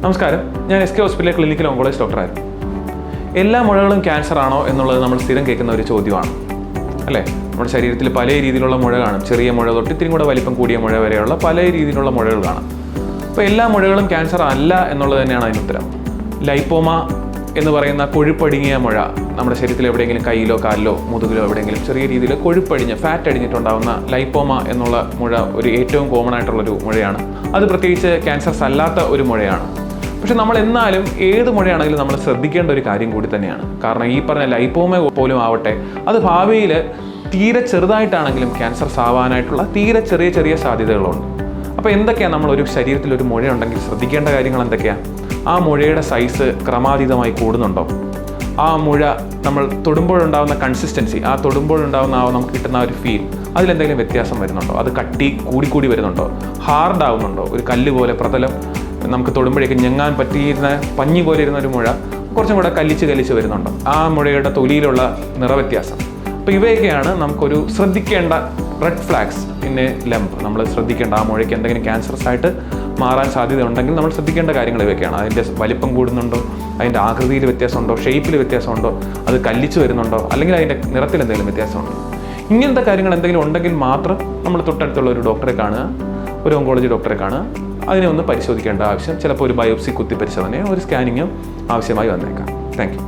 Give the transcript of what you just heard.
നമസ്കാരം, ഞാൻ SK ഹോസ്പിറ്റലിലെ ക്ലിനിക്കൽ ഓങ്കോളജിസ്റ്റ് ഡോക്ടറായിരുന്നു. എല്ലാ മുഴകളും ക്യാൻസർ ആണോ എന്നുള്ളത് നമ്മൾ സ്ഥിരം കേൾക്കുന്ന ഒരു ചോദ്യമാണ് അല്ലേ. നമ്മുടെ ശരീരത്തിൽ പല രീതിയിലുള്ള മുഴ കാണും. ചെറിയ മുഴ തൊട്ട് ഇത്തിരി കൂടെ വലിപ്പം കൂടിയ മുഴ വരെയുള്ള പല രീതിയിലുള്ള മുഴകൾ കാണാം. അപ്പോൾ എല്ലാ മുഴകളും ക്യാൻസർ അല്ല എന്നുള്ളത് തന്നെയാണ് അതിന് ഉത്തരം. ലൈപ്പോമ എന്ന് പറയുന്ന കൊഴുപ്പടിങ്ങിയ മുഴ നമ്മുടെ ശരീരത്തിൽ എവിടെയെങ്കിലും കയ്യിലോ കാലിലോ മുതുകിലോ എവിടെയെങ്കിലും ചെറിയ രീതിയിൽ കൊഴുപ്പടിഞ്ഞ് ഫാറ്റ് അടിഞ്ഞിട്ടുണ്ടാകുന്ന ലൈപ്പോമ എന്നുള്ള മുഴ ഒരു ഏറ്റവും കോമൺ ആയിട്ടുള്ളൊരു മുഴയാണ്. അത് പ്രത്യേകിച്ച് ക്യാൻസർസ് അല്ലാത്ത ഒരു മുഴയാണ്. പക്ഷെ നമ്മൾ എന്നാലും ഏത് മുഴയാണെങ്കിലും നമ്മൾ ശ്രദ്ധിക്കേണ്ട ഒരു കാര്യം കൂടി തന്നെയാണ്. കാരണം ഈ പറഞ്ഞ ലൈപ്പോമ പോലും ആവട്ടെ, അത് ഭാവിയിൽ തീരെ ചെറുതായിട്ടാണെങ്കിലും ക്യാൻസർസ് ആവാനായിട്ടുള്ള തീരെ ചെറിയ സാധ്യതകളുണ്ട്. അപ്പോൾ എന്തൊക്കെയാണ് നമ്മൾ ഒരു ശരീരത്തിൽ ഒരു മുഴയുണ്ടെങ്കിൽ ശ്രദ്ധിക്കേണ്ട കാര്യങ്ങൾ എന്തൊക്കെയാണ്? ആ മുഴയുടെ സൈസ് ക്രമാതീതമായി കൂടുന്നുണ്ടോ? ആ മുഴ നമ്മൾ തൊടുമ്പോഴുണ്ടാകുന്ന കൺസിസ്റ്റൻസി, ആ തൊടുമ്പോഴുണ്ടാകുന്ന നമുക്ക് കിട്ടുന്ന ഒരു ഫീൽ, അതിലെന്തെങ്കിലും വ്യത്യാസം വരുന്നുണ്ടോ? അത് കട്ടി കൂടി വരുന്നുണ്ടോ? ഹാർഡ് ആവുന്നുണ്ടോ? ഒരു കല്ല് പോലെ പ്രതലം നമുക്ക് തൊടുമ്പോഴേക്കും ഞെങ്ങാൻ പറ്റിയിരുന്ന പഞ്ഞി പോലെ ഇരുന്ന ഒരു മുഴ കുറച്ചും കൂടെ കല്ലിച്ച് വരുന്നുണ്ടോ? ആ മുഴയുടെ തൊലിയിലുള്ള നിറവ്യത്യാസം. അപ്പോൾ ഇവയൊക്കെയാണ് നമുക്കൊരു ശ്രദ്ധിക്കേണ്ട red flags in A lump. നമ്മൾ ശ്രദ്ധിക്കേണ്ട ആ മുഴയ്ക്ക് എന്തെങ്കിലും ക്യാൻസറസ് ആയിട്ട് മാറാൻ സാധ്യത ഉണ്ടെങ്കിൽ നമ്മൾ ശ്രദ്ധിക്കേണ്ട കാര്യങ്ങൾ ഇവയൊക്കെയാണ്. അതിൻ്റെ വലിപ്പം കൂടുന്നുണ്ടോ? അതിൻ്റെ ആകൃതിയിൽ വ്യത്യാസമുണ്ടോ? ഷേപ്പിൽ വ്യത്യാസമുണ്ടോ? അത് കല്ലിച്ച് വരുന്നുണ്ടോ? അല്ലെങ്കിൽ അതിൻ്റെ നിറത്തിൽ എന്തെങ്കിലും വ്യത്യാസമുണ്ടോ? ഇങ്ങനത്തെ കാര്യങ്ങൾ എന്തെങ്കിലും ഉണ്ടെങ്കിൽ മാത്രം നമ്മൾ തൊട്ടടുത്തുള്ള ഒരു ഡോക്ടറെ കാണുക, ഒരു ഓങ്കോളജി ഡോക്ടറെ കാണുക. അതിനെ ഒന്ന് പരിശോധിക്കേണ്ട ആവശ്യം, ചിലപ്പോൾ ഒരു ബയോപ്സി കുത്തിപ്പരിശോധനയോ ഒരു സ്കാനിങ്ങോ ആവശ്യമായി വന്നേക്കാം. Thank you.